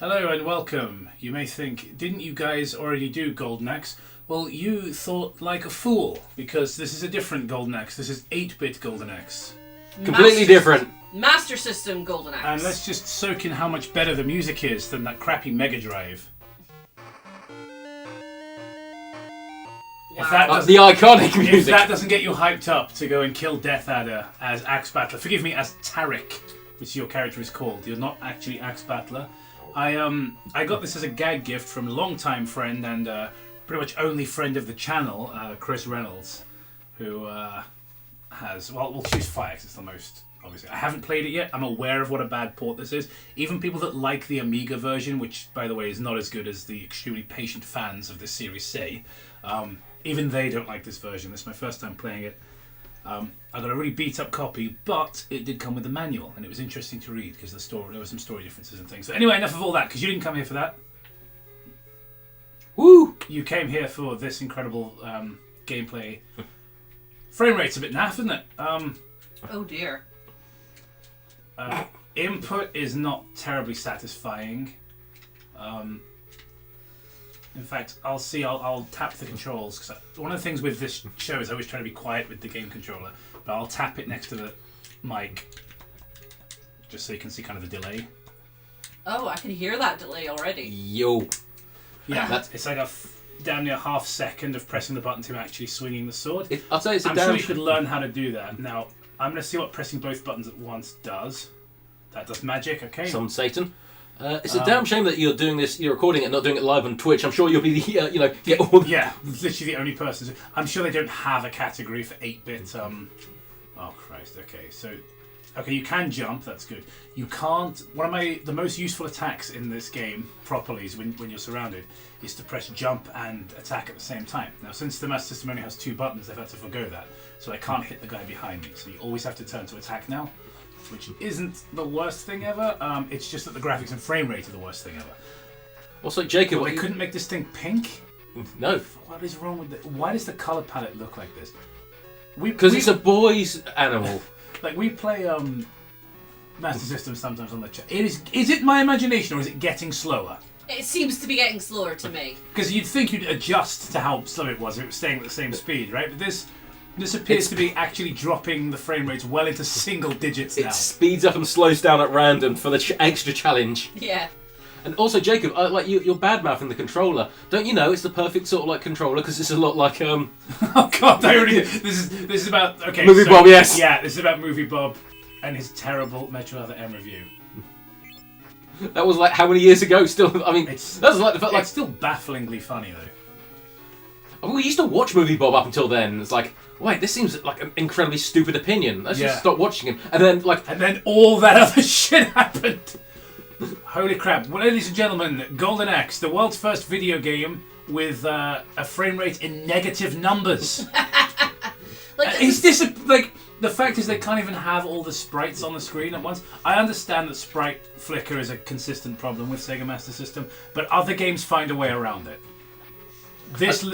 Hello and welcome. You may think, didn't you guys already do Golden Axe? Well, you thought like a fool, because this is a different Golden Axe. This is 8-bit Golden Axe. Completely different. Master System Golden Axe. And let's just soak in how much better the music is than that crappy Mega Drive. Wow. The iconic music. If that doesn't get you hyped up to go and kill Death Adder as Axe Battler, forgive me, as Tarek, which your character is called. You're not actually Axe Battler. I got this as a gag gift from a longtime friend and pretty much only friend of the channel, Chris Reynolds, who has, well, we'll choose Fire because it's the most, obviously. I haven't played it yet. I'm aware of what a bad port this is. Even people that like the Amiga version, which, by the way, is not as good as the extremely patient fans of this series say, even they don't like this version. This is my first time playing it. I got a really beat up copy, but it did come with a manual, and it was interesting to read because there were some story differences and things. So anyway, enough of all that, because you didn't come here for that. Woo! You came here for this incredible gameplay. Frame rate's a bit naff, isn't it? Oh dear. Input is not terribly satisfying. In fact, I'll tap the controls, because one of the things with this show is I always try to be quiet with the game controller, but I'll tap it next to the mic, just so you can see kind of the delay. Oh, I can hear that delay already. Yo. Yeah, it's like a damn near half second of pressing the button to actually swinging the sword. I'll tell you, it's a I'm damn sure you could learn how to do that. Now, I'm going to see what pressing both buttons at once does. That does magic, okay? Some Satan. It's a damn shame that you're doing this. You're recording it, not doing it live on Twitch. I'm sure you'll be the, get all. Yeah, literally the only person. I'm sure they don't have a category for 8-bit. Oh Christ. Okay, so, you can jump. That's good. You can't. One of the most useful attacks in this game properly is when you're surrounded, is to press jump and attack at the same time. Now, since the Master System only has 2 buttons, they've had to forgo that, so I can't hit the guy behind me. So you always have to turn to attack now, which isn't the worst thing ever. It's just that the graphics and frame rate are the worst thing ever. Also, Jacob, They couldn't make this thing pink? No. What is wrong with it? Why does the color palette look like this? Because it's a boy's animal. Like, we play Master System sometimes on the chat. Is it my imagination, or is it getting slower? It seems to be getting slower to me. Because you'd think you'd adjust to how slow it was if it was staying at the same speed, right? But this appears to be actually dropping the frame rates well into single digits now. It speeds up and slows down at random for the extra challenge. Yeah. And also, Jacob, you're bad-mouthing the controller. Don't you know it's the perfect sort of controller, because it's a lot like Oh God! I already. This is about Movie Bob, yes. Yeah, this is about Movie Bob and his terrible Metro Other M review. That was like how many years ago? Still, I mean, that's like it's still bafflingly funny though. I mean, we used to watch Movie Bob up until then. It's like, wait, this seems like an incredibly stupid opinion. Let's just stop watching him. And then all that other shit happened. Holy crap. Well, ladies and gentlemen, Golden Axe, the world's first video game with a frame rate in negative numbers. The fact is they can't even have all the sprites on the screen at once. I understand that sprite flicker is a consistent problem with Sega Master System, but other games find a way around it.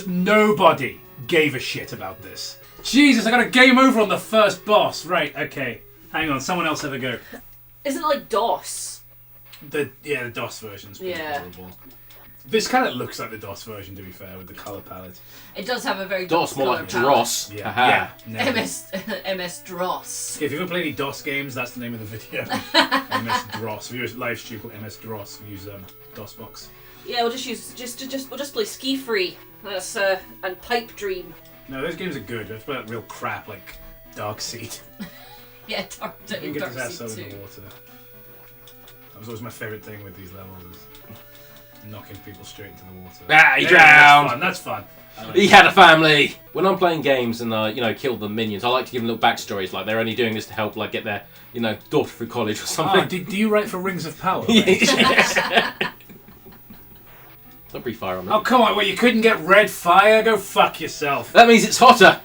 Nobody gave a shit about this. Jesus, I got a game over on the first boss. Right, okay. Hang on, someone else have a go. Isn't it like DOS? The DOS version's pretty horrible. This kind of looks like the DOS version, to be fair, with the colour palette. It does have a very DOS, more like Dross. Yeah. MS Dross. If you've ever played any DOS games, that's the name of the video. MS Dross. If you're a live stream called MS Dross, we use DOSBox. Yeah, we'll just play Ski Free. That's and Pipe Dream. No, those games are good. It's about real crap like Dark Seed. Yeah, Dark You can get his ass Seed over too. the water. That was always my favourite thing with these levels, is knocking people straight into the water. He drowned. That's fun. He had a family. When I'm playing games and kill the minions, I like to give them little backstories, like they're only doing this to help get their daughter through college or something. Do you write for Rings of Power? Yes. Don't breathe fire on me. Oh come on! Well, you couldn't get red fire. Go fuck yourself. That means it's hotter.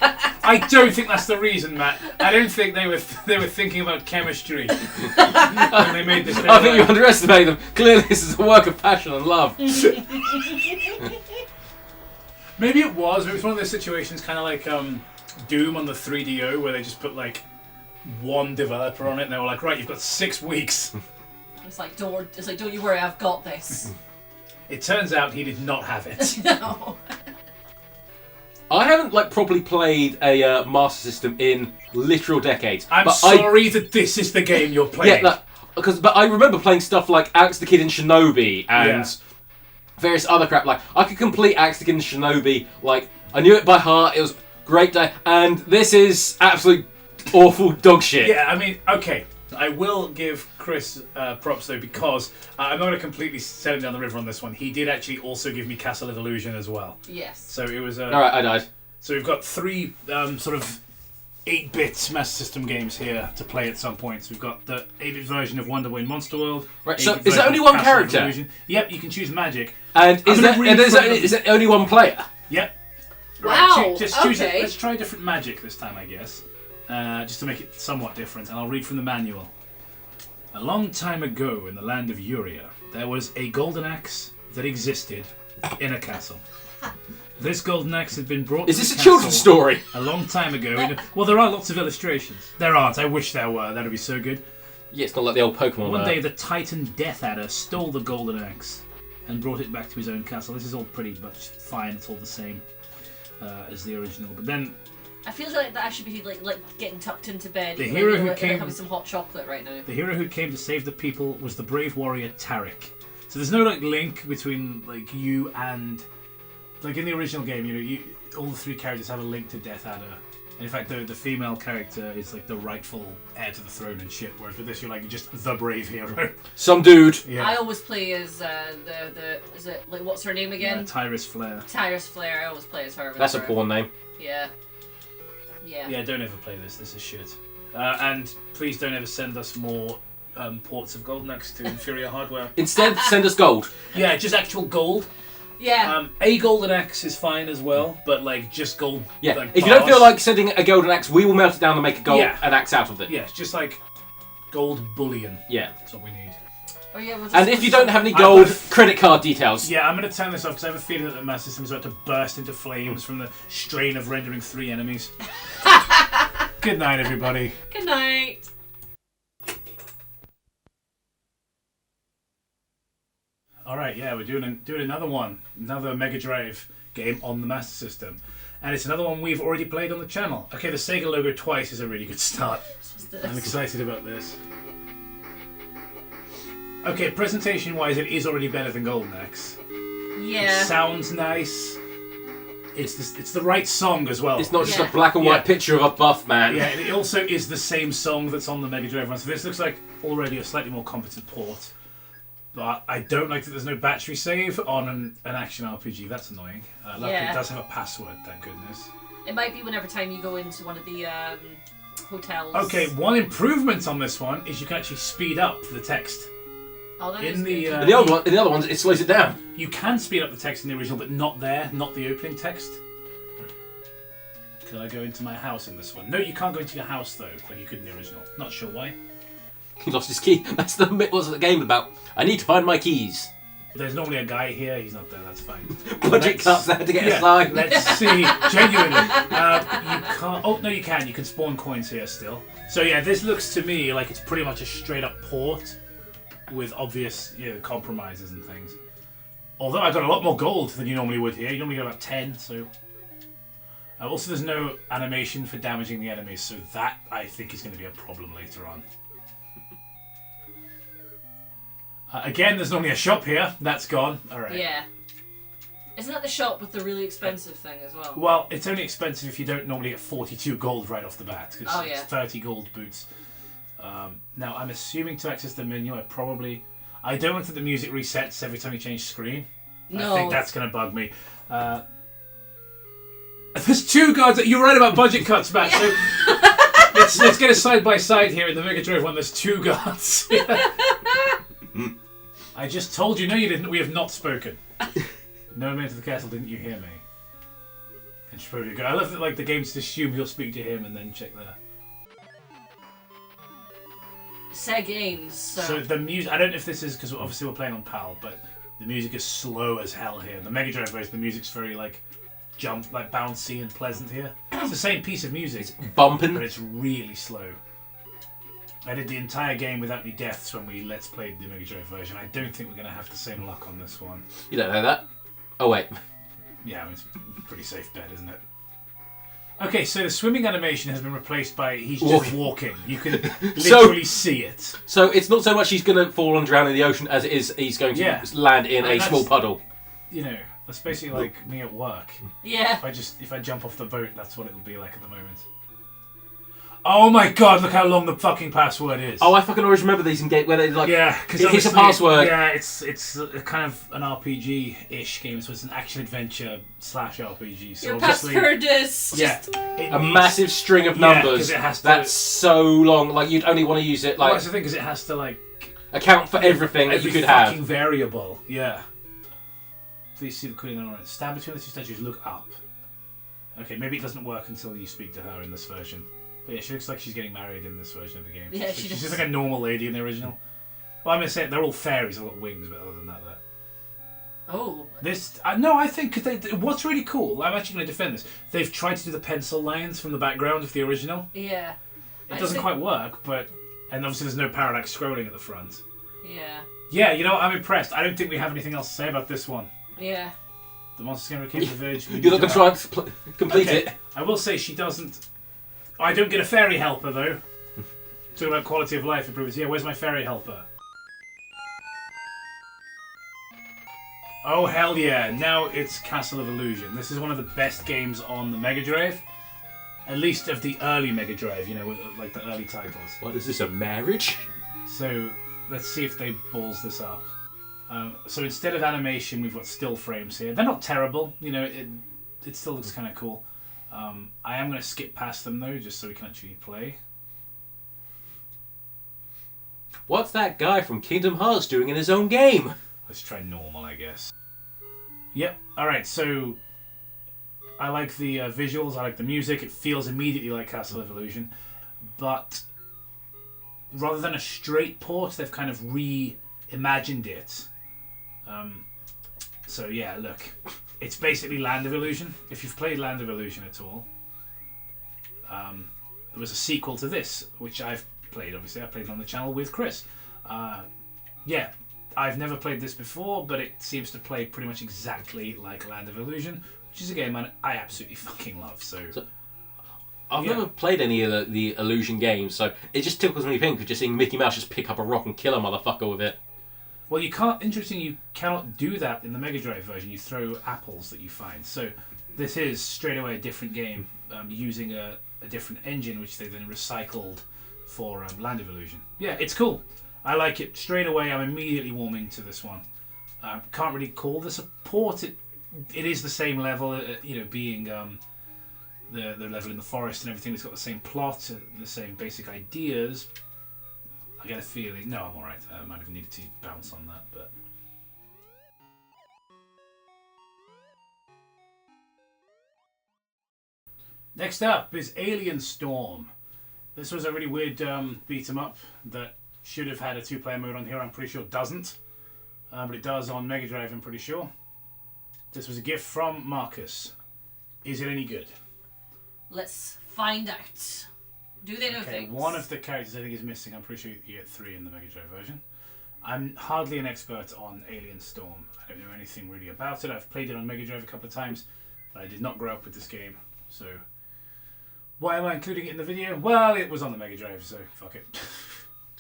I don't think that's the reason, Matt. I don't think they were thinking about chemistry when they made this. I think you underestimate them. Clearly, this is a work of passion and love. Maybe it was. It was one of those situations, kind of like Doom on the 3DO, where they just put one developer on it, and they were like, "Right, you've got 6 weeks." like, don't you worry, I've got this. It turns out he did not have it. No. I haven't like properly played a Master System in literal decades. I'm sorry that this is the game you're playing. Yeah, but I remember playing stuff like Alex the Kid in Shinobi and various other crap. Like I could complete Alex the Kid in Shinobi. Like I knew it by heart. It was great day, and this is absolute awful dog shit. Yeah, I mean, okay. I will give Chris props though, because I'm not going to completely set him down the river on this one. He did actually also give me Castle of Illusion as well. Yes. So it was. All right, I died. So we've got 3 sort of 8-bit Master System games here to play at some point. So we've got the 8-bit version of Wonder Boy Monster World. Right. So 8-bit is there version only of one Castle of character? Illusion. Yep, you can choose Magic. And is there only one player? Yep. Wow. Right, just choose it. Okay. Let's try different magic this time, I guess. Just to make it somewhat different. And I'll read from the manual. A long time ago in the land of Uria, there was a golden axe that existed in a castle. This golden axe had been brought Is to this the a castle children's story? a long time ago. Well, there are lots of illustrations. There aren't. I wish there were. That would be so good. Yeah, it's not like the old Pokemon. One day, the Titan Death Adder stole the golden axe and brought it back to his own castle. This is all pretty much fine. It's all the same as the original. But then I feel like that I should be like getting tucked into bed. The like, hero who like, came- having some hot chocolate right now. the hero who came to save the people was the brave warrior Tarek. So there's no like link between like you and like in the original game. All the 3 characters have a link to Death Adder. And in fact, the female character is like the rightful heir to the throne and shit. Whereas with this, you're like just the brave hero. Some dude. Yeah. I always play as the is it like what's her name again? Tyrus Flare. Tyrus Flare. I always play as her. That's a whenever- porn name. Yeah. Yeah. Yeah, don't ever play this. This is shit. And please don't ever send us more ports of Golden Axe to inferior hardware. Instead, send us gold. Yeah, just actual gold. Yeah. A Golden Axe is fine as well, but like just gold. Yeah. Like, If you don't bars. feel like sending a golden axe, we will melt it down and make Yeah. an axe out of it. Yeah, it's just like gold bullion. Yeah. That's what we need. Oh, yeah, we'll just- And if you don't have any I gold, would- credit card details. Yeah, I'm going to turn this off because I have a feeling that the Master System is about to burst into flames from the strain of rendering 3 enemies. Good night, everybody. Good night. All right, yeah, we're doing another one, another Mega Drive game on the Master System, and it's another one we've already played on the channel. Okay, the Sega logo twice is a really good start. I'm excited about this. Okay, presentation-wise, it is already better than Golden Axe. Yeah. It sounds nice. It's the right song as well. It's not just Yeah. a black and white Yeah. picture of a buff man. Yeah, it also is the same song that's on the Mega Drive one. So this looks like already a slightly more competent port. But I don't like that there's no battery save on an action RPG. That's annoying. Luckily Yeah. it does have a password, thank goodness. It might be whenever time you go into one of the hotels. Okay, one improvement on this one is you can actually speed up the text. Oh, that In is the good. In the other ones, it slows it down. you can speed up the text in the original, but not the opening text. Can I go into my house in this one? No, you can't go into your house though, like you could in the original. Not sure why. He lost his key. That's the what's the game about? I need to find my keys. There's normally a guy here. He's not there. That's fine. Budget Let's- cuts there to get a Yeah, slime. let's see. Genuinely, you can't. Oh no, you can. You can spawn coins here still. So yeah, this looks to me like it's pretty much a straight up port with obvious compromises and things. Although I got a lot more gold than you normally would here. You normally get about 10. So also there's no animation for damaging the enemies. So that I think is going to be a problem later on. Again, there's normally a shop here. That's gone. All right. Yeah. Isn't that the shop with the really expensive thing as well? Well, it's only expensive if you don't normally get 42 gold right off the bat, because Oh, it's yeah. 30 gold boots. Now, I'm assuming to access the menu, I don't like that the music resets every time you change screen. No. I think that's going to bug me. There's 2 gods. You're right about budget cuts, Matt. So let's get a side by side here in the Mega Drive one. There's 2 gods. I just told you. No, you didn't. We have not spoken. No man to the castle. Didn't you hear me? And she probably go. I love that. Like the game just assumes you'll speak to him and then check there. Sega games. So the music. I don't know if this is because obviously we're playing on PAL, but the music is slow as hell here. The Mega Drive version, the music's very like bouncy and pleasant here. It's the same piece of music, Bumping. but it's really slow. I did the entire game without any deaths when we Let's Played the Mega Drive version. I don't think we're going to have the same luck on this one. You don't know that? Oh, wait. Yeah, I mean, it's a pretty safe bet, isn't it? Okay, so the swimming animation has been replaced by he's just walking. You can literally see it. So it's not so much he's going to fall and drown in the ocean as it is he's going to land in a small puddle. You know, that's basically like me at work. Yeah. If I jump off the boat, that's what it'll be like at the moment. Oh my god, look how long the fucking password is. Oh, I fucking always remember these in game where they like because it's a password. Yeah, it's a kind of an RPG-ish game, so it's an action adventure / RPG. So your password is just a massive string of numbers. It has to, that's so long. Like you'd only want to use it like. Well, that's the thing, because it has to like account for everything that you could have. Fucking variable. Yeah. Please see the queen on it. Stand between the two statues. Look up. Okay, maybe it doesn't work until you speak to her in this version. But yeah, she looks like she's getting married in this version of the game. Yeah, she's just like a normal lady in the original. Well, I'm gonna say they're all fairies. They've got wings, but other than that, Oh. this no, I think what's really cool. I'm actually going to defend this. They've tried to do the pencil lines from the background of the original. Yeah. It doesn't quite work, and obviously there's no parallax scrolling at the front. Yeah. Yeah, you know what? I'm impressed. I don't think we have anything else to say about this one. Yeah. The monster game became the village. You're not going to try and complete it. I will say she doesn't. I don't get a fairy helper though. Talking about quality of life improvements. Yeah, where's my fairy helper? Oh hell yeah! Now it's Castle of Illusion. This is one of the best games on the Mega Drive, at least of the early Mega Drive. You know, like the early titles. What is this? A marriage? So let's see if they balls this up. So instead of animation, we've got still frames here. They're not terrible. You know, it still looks kind of cool. I am going to skip past them though, just so we can actually play. What's that guy from Kingdom Hearts doing in his own game? Let's try normal, I guess. Yep. Alright, so I like the visuals, I like the music. It feels immediately like Castle of Illusion. But rather than a straight port, they've kind of reimagined it. So yeah, look. It's basically Land of Illusion. If you've played Land of Illusion at all, there was a sequel to this, which I've played, obviously. I played it on the channel with Chris. Yeah, I've never played this before, but it seems to play pretty much exactly like Land of Illusion, which is a game I absolutely fucking love. So I've never played any of the Illusion games, so it just tickles me pink just seeing Mickey Mouse just pick up a rock and kill a motherfucker with it. Well, you can't. Interesting, you cannot do that in the Mega Drive version. You throw apples that you find. So this is straight away a different game, using a different engine, which they then recycled for Land of Illusion. Yeah, it's cool. I like it straight away. I'm immediately warming to this one. Can't really call this a port. It is the same level, you know, being the level in the forest and everything. It's got the same plot, the same basic ideas. I get a feeling. No, I'm all right. I might have needed to bounce on that, but. Next up is Alien Storm. This was a really weird beat 'em up that should have had a two-player mode on here. I'm pretty sure it doesn't, but it does on Mega Drive. I'm pretty sure. This was a gift from Marcus. Is it any good? Let's find out. Do they know things? One of the characters I think is missing. I'm pretty sure you get 3 in the Mega Drive version. I'm hardly an expert on Alien Storm. I don't know anything really about it. I've played it on Mega Drive a couple of times, but I did not grow up with this game. So, why am I including it in the video? Well, it was on the Mega Drive, so fuck it.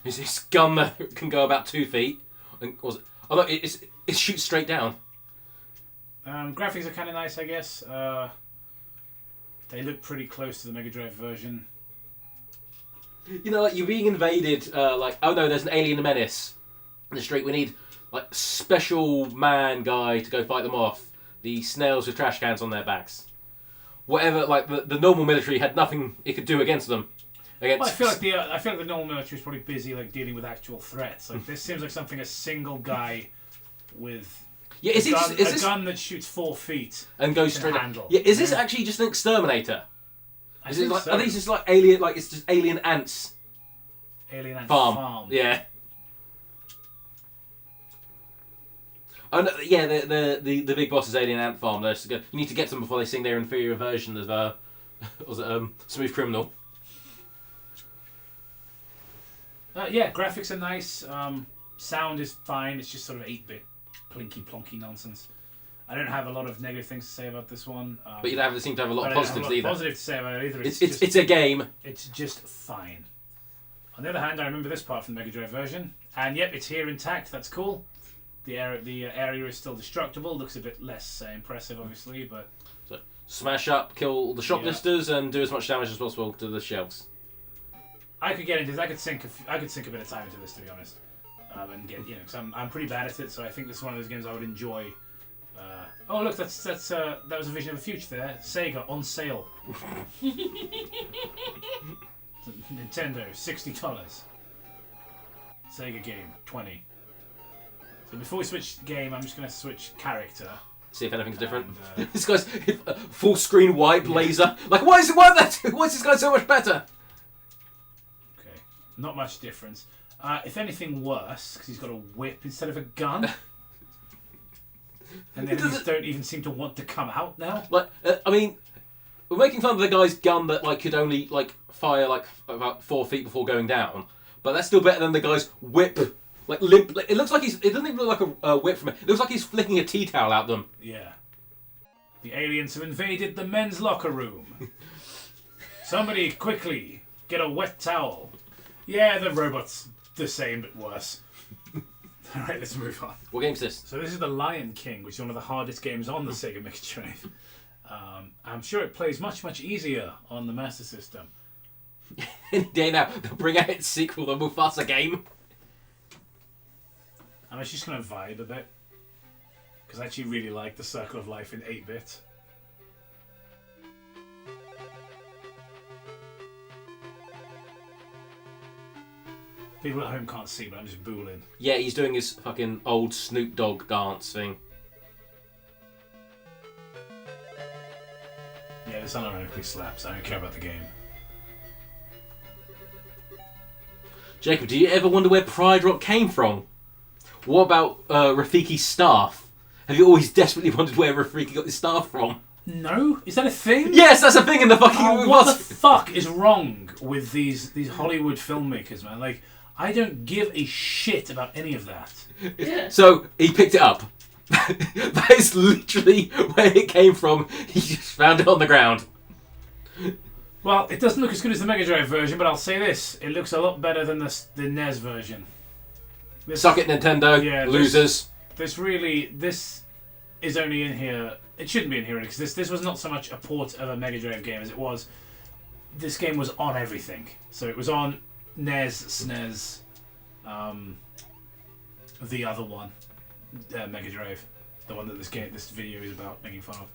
Is this gun that can go about 2 feet? Although it shoots straight down. Graphics are kind of nice, I guess. They look pretty close to the Mega Drive version. You know, like you're being invaded. Like, oh no, there's an alien menace in the street. We need like special man guy to go fight them off. The snails with trash cans on their backs. Whatever. Like the normal military had nothing it could do against them. Well, I feel like the normal military is probably busy like dealing with actual threats. Like this seems like something a single guy with a gun that shoots 4 feet and goes straight handle. Yeah, is this actually just an exterminator? I think so. Are these just like alien? Like it's just alien ants? Alien ant farm. Yeah. Oh no, yeah, the big boss is alien ant farm. You need to get them before they sing their inferior version of Smooth Criminal. Yeah, graphics are nice. Sound is fine. It's just sort of 8-bit plinky plonky nonsense. I don't have a lot of negative things to say about this one. But you don't seem to have a lot but of I don't have a positives lot either. positive to say about it either. It's a game. It's just fine. On the other hand, I remember this part from the Mega Drive version, and yep, it's here intact. That's cool. The area is still destructible. Looks a bit less impressive, obviously, but So smash up, kill the shoplifters, and do as much damage as possible to the shelves. I could get into this. I could sink a bit of time into this, to be honest, and get because I'm pretty bad at it. So I think this is one of those games I would enjoy. Oh look, that was a vision of the future there. Sega on sale. Nintendo $60. Sega game $20. So before we switch game, I'm just going to switch character. See if anything's different. And, This guy's full screen wipe laser. Like, why is this guy so much better? Okay, not much difference. If anything, worse because he's got a whip instead of a gun. And the enemies don't even seem to want to come out now. Like, I mean, we're making fun of the guy's gun that like could only like fire like about 4 feet before going down, but that's still better than the guy's whip. Like limp. It looks like it doesn't even look like a whip from it. It looks like he's flicking a tea towel at them. Yeah. The aliens have invaded the men's locker room. Somebody quickly get a wet towel. Yeah, the robot's the same but worse. Alright, let's move on. What game's this? So this is the Lion King, which is one of the hardest games on the Sega Mega Drive. I'm sure it plays much, much easier on the Master System. Any day now, they'll bring out its sequel, the Mufasa game. I'm just going to vibe a bit. Because I actually really like the Circle of Life in 8-bit. People at home can't see, but I'm just booling. Yeah, he's doing his fucking old Snoop Dogg dance thing. Yeah, this unironically slaps. I don't care about the game. Jacob, do you ever wonder where Pride Rock came from? What about Rafiki's staff? Have you always desperately wondered where Rafiki got his staff from? No? Is that a thing? Yes, that's a thing in the fucking... What the fuck is wrong with these Hollywood filmmakers, man? Like, I don't give a shit about any of that. Yeah. So, he picked it up. That is literally where it came from. He just found it on the ground. Well, it doesn't look as good as the Mega Drive version, but I'll say this. It looks a lot better than the NES version. Suck it, Nintendo. Yeah, losers. This is only in here... It shouldn't be in here, because this was not so much a port of a Mega Drive game as it was... This game was on everything. So it was on NES, SNES, the other one, Mega Drive. The one that this video is about making fun of.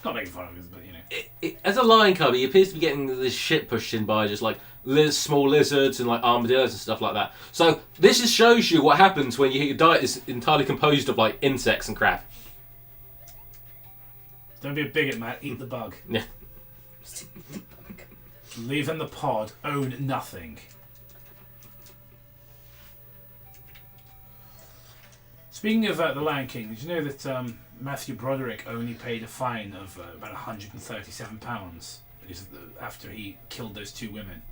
Not making fun of it, but you know. As a lion cubby, he appears to be getting this shit pushed in by just like small lizards and like armadillos and stuff like that. So this just shows you what happens when your diet is entirely composed of like insects and crap. Don't be a bigot, Matt. Eat the bug. Yeah. Leave in the pod. Own nothing. Speaking of the Lion King, did you know that Matthew Broderick only paid a fine of about £137 because after he killed those 2 women?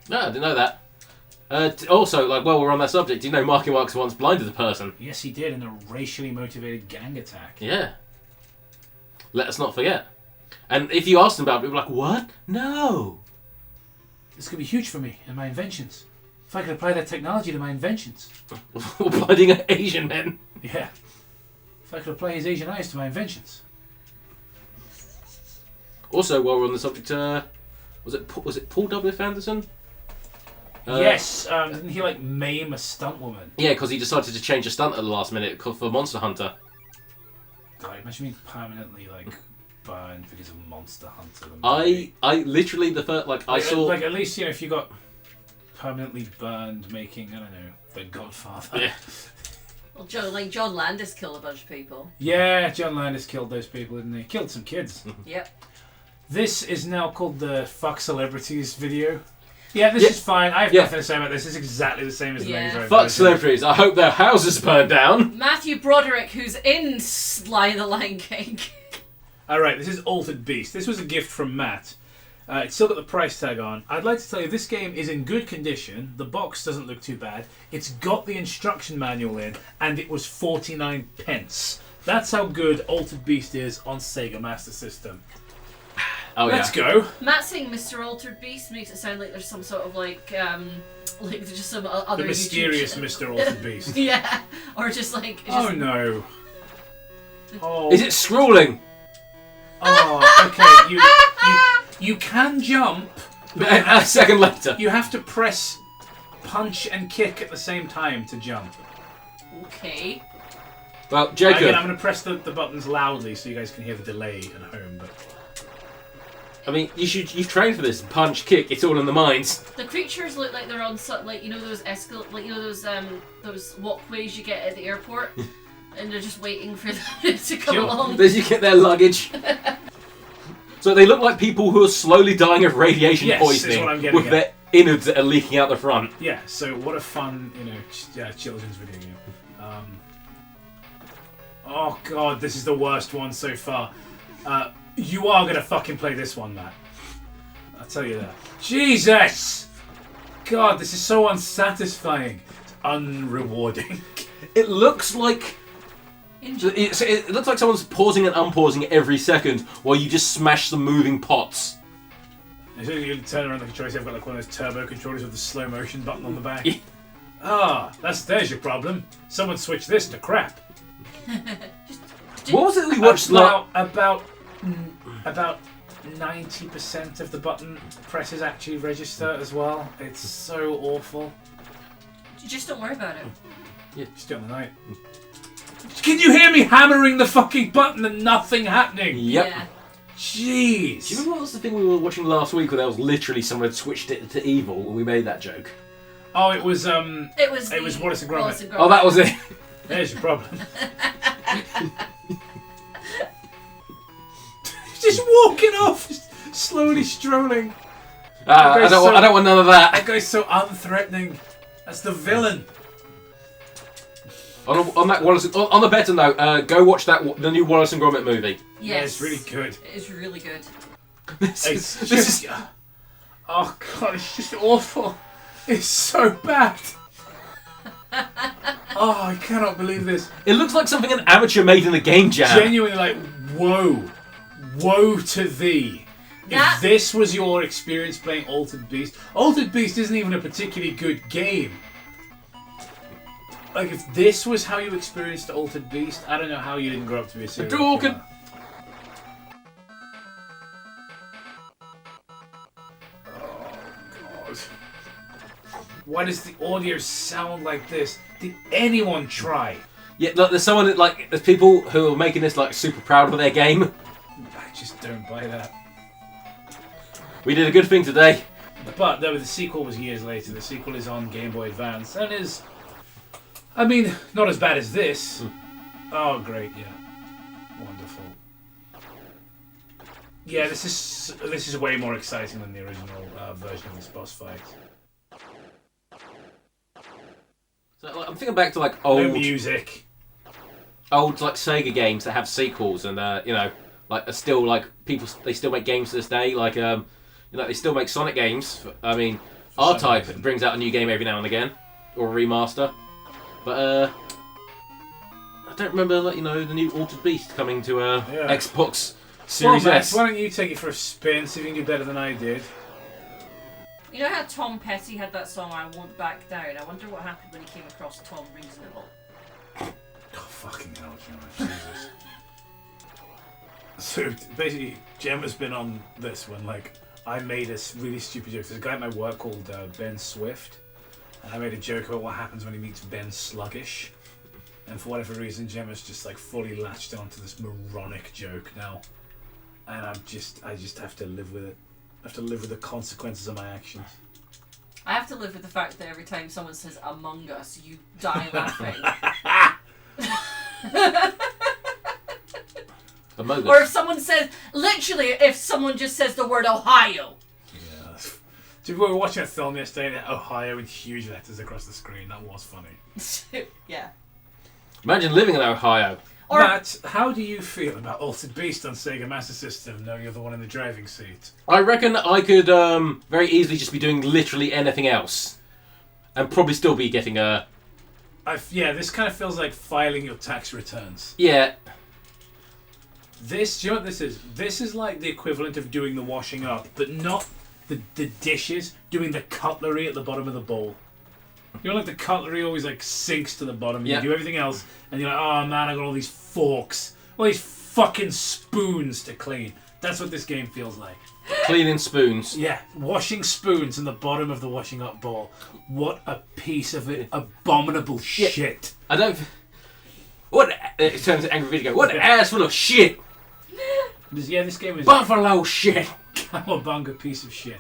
No, I didn't know that. Also, like, while we're on that subject, do you know Marky Mark's once blinded a person? Yes, he did in a racially motivated gang attack. Yeah. Let us not forget. And if you asked them about it, people were like, what? No. This could be huge for me and my inventions. If I could apply that technology to my inventions. Or blinding Asian men. Yeah. If I could apply his Asian eyes to my inventions. Also, while we're on the subject, was it Paul W. Anderson? Yes. Didn't he like maim a stunt woman? Yeah, because he decided to change a stunt at the last minute for Monster Hunter. God, imagine being permanently like burned because of Monster Hunter. I literally the first I saw like at least if you got permanently burned making I don't know The Godfather. Yeah. Well, John Landis killed a bunch of people. Yeah, John Landis killed those people, didn't he? Killed some kids. Yep. This is now called the Fuck Celebrities video. Yeah, this is fine. I have nothing to say about this. It's exactly the same as the Mega Drive Fuck version. celebrities. I hope their houses burn down. Matthew Broderick, who's in Sly the Lion King. Alright, this is Altered Beast. This was a gift from Matt. It's still got the price tag on. I'd like to tell you this game is in good condition. The box doesn't look too bad. It's got the instruction manual in, and it was 49 pence. That's how good Altered Beast is on Sega Master System. Oh, Let's go. Matt saying Mr. Altered Beast makes it sound like there's some sort of like there's just some other The mysterious Mr. Altered Beast. Yeah, or just like. It's Oh just... no. Oh. Is it scrolling? Oh, okay. You can jump, but A second later. you have to press punch and kick at the same time to jump. Okay. Well, Jacob. Again, I'm going to press the buttons loudly so you guys can hear the delay at home. But I mean, you've trained for this. Punch, kick, it's all in the minds. The creatures look like they're on like those those walkways you get at the airport, and they're just waiting for them to come along. As you get their luggage. So they look like people who are slowly dying of radiation Yes, poisoning is what I'm getting with their innards that are leaking out the front. yeah, so what a fun, children's video game. Oh god, this is the worst one so far. You are going to fucking play this one, Matt. I'll tell you that. Jesus! God, this is so unsatisfying. It's unrewarding. It looks like it looks like someone's pausing and unpausing every second while you just smash some moving pots. As soon as you turn around the controls, I've got like one of those turbo controllers with the slow motion button on the back. Yeah. There's your problem. Someone switched this to crap. What was it we watched last? About 90% of the button presses actually register as well. It's so awful. Just don't worry about it. Yeah, just do it on the night. Can you hear me hammering the fucking button and nothing happening? Yep. Yeah. Jeez. Do you remember what was the thing we were watching last week where there was literally someone had switched it to evil when we made that joke? Oh, it was It was Wallace and Gromit. Oh, that was it. There's your problem. Just walking off, just slowly strolling. I don't want none of that. That guy's so unthreatening. That's the villain. On that Wallace, on the better note, go watch the new Wallace and Gromit movie. Yes. Yeah, it's really good. It is really good. This is. Oh god, it's just awful. It's so bad. Oh, I cannot believe this. It looks like something an amateur made in a game jam. Genuinely, like, woe to thee. If this was your experience playing Altered Beast isn't even a particularly good game. Like, if this was how you experienced Altered Beast, I don't know how you didn't grow up to be a serial killer. Oh, God. Why does the audio sound like this? Did anyone try? Yeah, look, there's people who are making this like super proud of their game. I just don't buy that. We did a good thing today. But though the sequel was years later. The sequel is on Game Boy Advance and is, I mean, not as bad as this. Oh, great, yeah, wonderful. Yeah, this is way more exciting than the original version of this boss fight. So, I'm thinking back to like No music. old like Sega games that have sequels, and like are still like they still make games to this day. Like they still make Sonic games. I mean, R-Type brings out a new game every now and again, or a remaster. But I don't remember the new Altered Beast coming to Xbox Series S. Why don't you take it for a spin? See if you can do better than I did. You know how Tom Petty had that song "I Won't Back Down"? I wonder what happened when he came across Tom Reasonable. Oh, fucking hell, Gemma. Jesus. So, basically, Gemma's been on this one. Like, I made a really stupid joke. There's a guy at my work called Ben Swift. And I made a joke about what happens when he meets Ben Sluggish. And for whatever reason, Gemma's just, like, fully latched onto this moronic joke now. And I just have to live with it. I have to live with the consequences of my actions. I have to live with the fact that every time someone says "Among Us," you die laughing. Among Us. Or if someone says, literally, if someone just says the word Ohio. Yeah. We were watching a film yesterday, and Ohio with huge letters across the screen. That was funny. Yeah. Imagine living in Ohio. Or Matt, how do you feel about Altered Beast on Sega Master System, knowing you're the one in the driving seat? I reckon I could very easily just be doing literally anything else, and probably still be getting a. Yeah, this kind of feels like filing your tax returns. Yeah. Do you know what this is? This is like the equivalent of doing the washing up, but not the dishes, doing the cutlery at the bottom of the bowl. You know, like the cutlery always like sinks to the bottom. Yeah. You do everything else, and you're like, oh man, I got all these forks, all these fucking spoons to clean. That's what this game feels like. Cleaning spoons. Yeah, washing spoons in the bottom of the washing up bowl. What a piece of abominable shit. I don't. What? It turns to angry video. What an ass full of shit. This game is Buffalo shit. cowabunga piece of shit.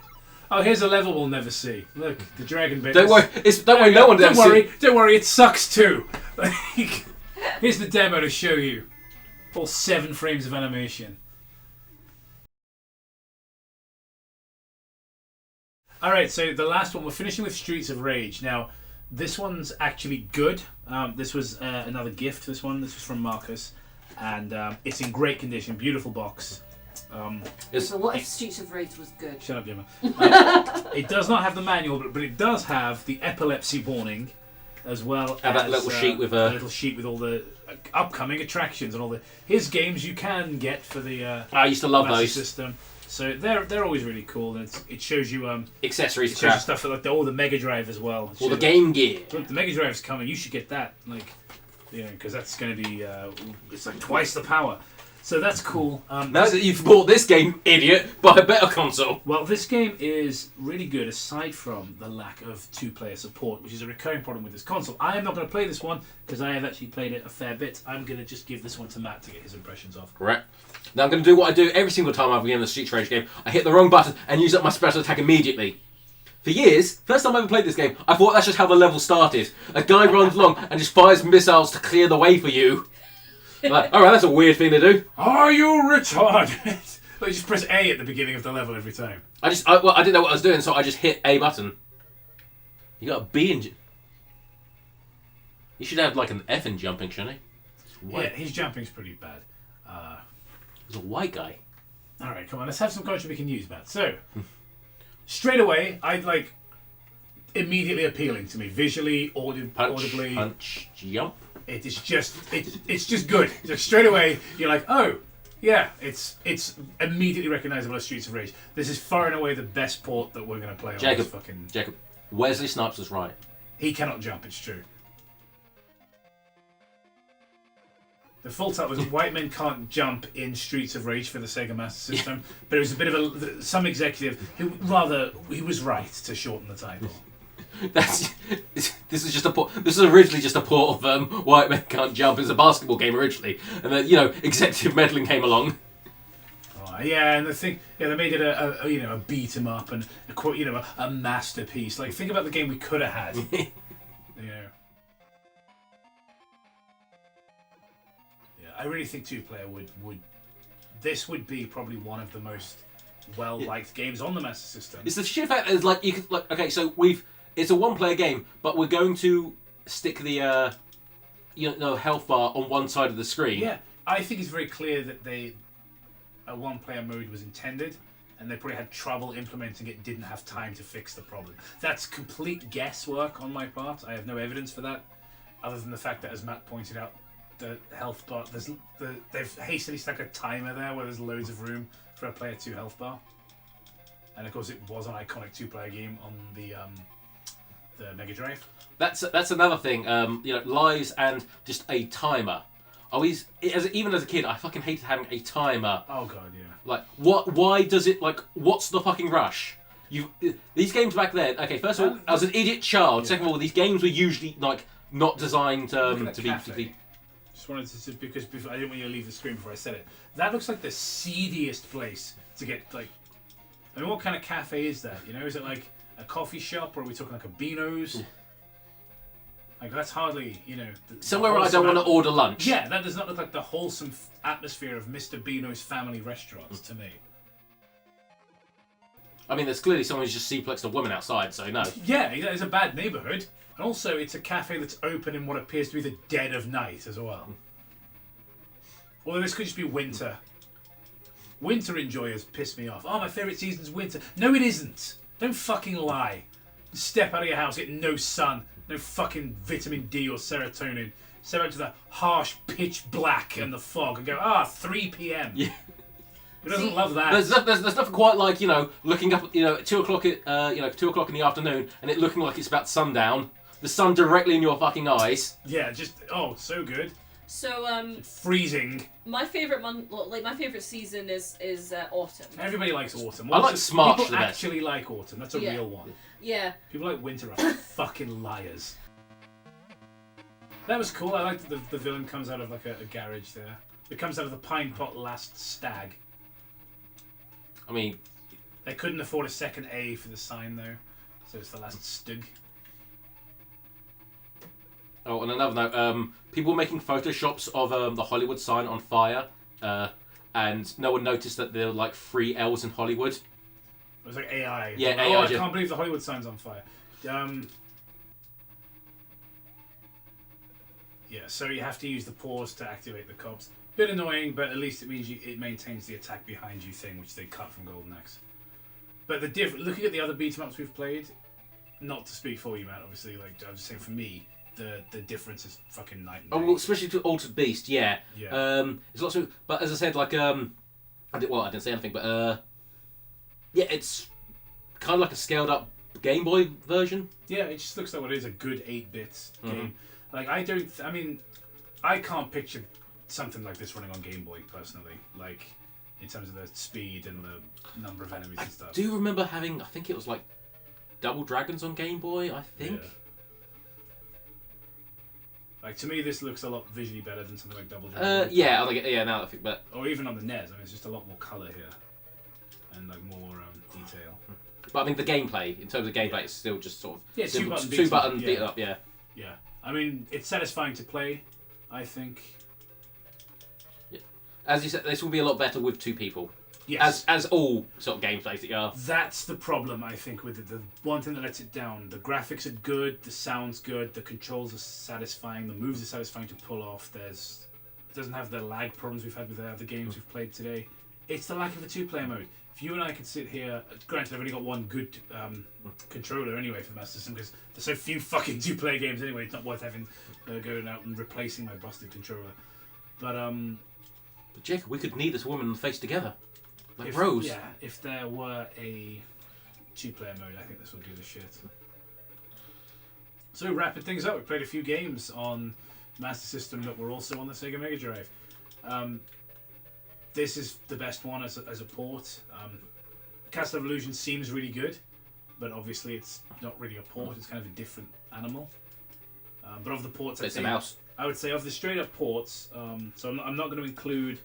Oh, here's a level we'll never see. Look, the dragon bit. Don't worry. Don't worry. No one Don't ever worry. see. Don't worry. It sucks too. Like, here's the demo to show you. All 7 frames of animation. Alright, so the last one, we're finishing with Streets of Rage. Now, this one's actually good. This was another gift, this one. This was from Marcus. And it's in great condition, beautiful box. so what if Streets of Rage was good? Shut up, Gemma. It does not have the manual, but it does have the epilepsy warning, as well as that little sheet with a little sheet with all the upcoming attractions and all the games you can get for the I used to love Master those System. So they're always really cool, and it shows you accessories. it shows you stuff for like all the Mega Drive as well. All the Game Gear. Look, the Mega Drive's coming. You should get that, because that's going to be it's like twice the power. So that's cool. Now that you've bought this game, idiot, buy a better console. Well, this game is really good aside from the lack of 2-player support, which is a recurring problem with this console. I am not going to play this one because I have actually played it a fair bit. I'm going to just give this one to Matt to get his impressions of. Correct. Now I'm going to do what I do every single time I begin a Street Rage game. I hit the wrong button and use up my special attack immediately. For years, first time I ever played this game, I thought that's just how the level started. A guy runs along and just fires missiles to clear the way for you. Like, alright, that's a weird thing to do. Are you retarded? Like, just press A at the beginning of the level every time. I didn't know what I was doing, so I just hit A button. You got a B in... You should have like an F in jumping, shouldn't he? Yeah, his jumping's pretty bad. He's a white guy. Alright, come on, let's have some content we can use, Matt. So, straight away, I'd like immediately appealing to me. Visually, audibly. Punch, jump. It is just it's just good. Just straight away, you're like, oh, yeah, it's immediately recognisable as Streets of Rage. This is far and away the best port that we're going to play on this fucking... Jacob, Wesley Snipes was right. He cannot jump, it's true. The full title was White Men Can't Jump in Streets of Rage for the Sega Master System, but it was a bit of some executive who he was right to shorten the title. This is originally just a port of White Men Can't Jump. It's a basketball game originally, and then executive meddling came along. Oh, yeah, and they made it a beat 'em up and a masterpiece. Like, think about the game we could have had. I really think 2-player this would be probably one of the most well-liked games on the Master System. It's the sheer fact that it's like you could okay, so it's a 1-player game, but we're going to stick the health bar on one side of the screen. Yeah, I think it's very clear that a 1-player mode was intended, and they probably had trouble implementing it. Didn't have time to fix the problem. That's complete guesswork on my part. I have no evidence for that, other than the fact that, as Matt pointed out, the health bar, they've hastily stuck a timer there where there's loads of room for a player 2 health bar. And of course it was an iconic 2-player game on the Mega Drive. That's another thing, lives and just a timer. Even as a kid, I fucking hated having a timer. Oh god, yeah. Like, why does it, what's the fucking rush? These games back then, okay, first of all, I was an idiot child. Yeah. Second of all, these games were usually, not designed to be particularly... Just wanted to, because I didn't want you to leave the screen before I said it. That looks like the seediest place to get, what kind of cafe is that? Is it like a coffee shop, or are we talking like a Beano's? That's hardly, somewhere where I don't want to order lunch. Yeah, that does not look like the wholesome atmosphere of Mr. Beano's family restaurants to me. I mean, there's clearly someone who's just suplexed a woman outside, so no. Yeah, it's a bad neighbourhood. And also, it's a cafe that's open in what appears to be the dead of night as well. Although this could just be winter. Winter enjoyers piss me off. Oh, my favourite season's winter. No, it isn't. Don't fucking lie. Step out of your house, get no sun, no fucking vitamin D or serotonin. Step out to the harsh pitch black and the fog and go, 3 p.m. Yeah. Who doesn't love that? There's nothing quite like, looking up, at 2 o'clock, 2 o'clock in the afternoon and it looking like it's about sundown. The sun directly in your fucking eyes. Yeah, just, so good. So, freezing. my favourite season is autumn. Everybody likes autumn. I like March People the best. actually like autumn. That's a real one. Yeah. People like winter are fucking liars. That was cool. I like that the villain comes out of like a garage there. It comes out of the Pine Pot Last Stag. I mean... They couldn't afford a second A for the sign though. So it's the Last Stug. Oh, on another note, people were making photoshops of the Hollywood sign on fire, and no one noticed that there were like 3 L's in Hollywood. It was like AI. Yeah, like, AI. I can't believe the Hollywood sign's on fire. Yeah, so you have to use the pause to activate the cops. Bit annoying, but at least it means it maintains the attack behind you thing, which they cut from Golden Axe. But looking at the other beat 'em ups we've played, not to speak for you, Matt. Obviously, like I was saying, for me, the difference is fucking night and day. Oh, well, especially to Altered Beast, yeah. Yeah. It's lots of, but as I said, like I didn't say anything, but yeah, it's kind of like a scaled up Game Boy version. Yeah, it just looks like what is a good 8-bit game. Like I can't picture something like this running on Game Boy personally. Like in terms of the speed and the number of enemies and stuff. Do you remember having? I think it was like Double Dragons on Game Boy. I think. Yeah. Like to me, this looks a lot visually better than something like Double Dragon. Yeah, now I think, but or even on the NES. I mean, it's just a lot more color here and like more detail. But I mean, the gameplay in terms of gameplay, it's still just sort of simple, 2-button two button beat beat up. Yeah. Yeah, I mean, it's satisfying to play. I think. Yeah. As you said, this will be a lot better with 2 people. Yes. As all sort of games basically are. That's the problem, I think, with it. The one thing that lets it down. The graphics are good, the sound's good, the controls are satisfying, the moves are satisfying to pull off. It doesn't have the lag problems we've had with the other games we've played today. It's the lack of a 2-player mode. If you and I could sit here, granted I've only got one good controller anyway for the Master System because there's so few fucking 2-player games anyway, it's not worth having going out and replacing my busted controller. But Jacob, we could knee this woman in the face together. Like if, Rose. Yeah, if there were a 2-player mode, I think this would do the shit. So wrapping things up, we played a few games on Master System that were also on the Sega Mega Drive. This is the best one as a port. Castle of Illusion seems really good, but obviously it's not really a port. It's kind of a different animal. But of the ports, It's a mouse. I would say of the straight up ports. So I'm not going to include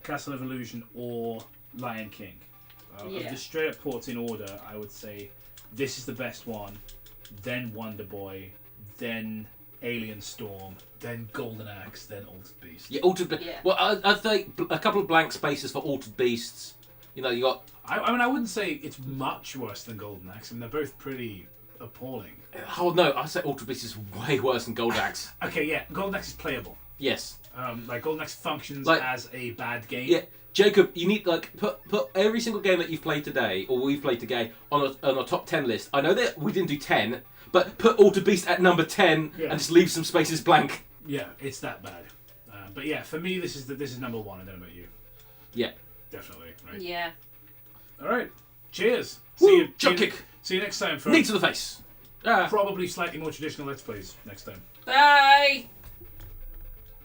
Castle of Illusion or Lion King. Of the straight up ports in order, I would say this is the best one, then Wonder Boy, then Alien Storm, then Golden Axe, then Altered Beast. Yeah, Altered Beast. Yeah. Well, I'd say a couple of blank spaces for Altered Beasts. You got... I mean, I wouldn't say it's much worse than Golden Axe. I mean, they're both pretty appalling. Oh, no, I'd say Altered Beast is way worse than Golden Axe. Okay, yeah, Golden Axe is playable. Yes. Like, Golden Axe functions as a bad game. Yeah, Jacob, you need, put every single game that you've played today, or we've played today, on a top 10 list. I know that we didn't do 10, but put Altered Beast at number 10 and just leave some spaces blank. Yeah, it's that bad. But yeah, for me, this is number 1. I don't know about you. Yeah. Definitely, right? Yeah. Alright, cheers. Woo, jump kick. See you next time for knee to the face. probably slightly more traditional Let's Plays next time. Bye!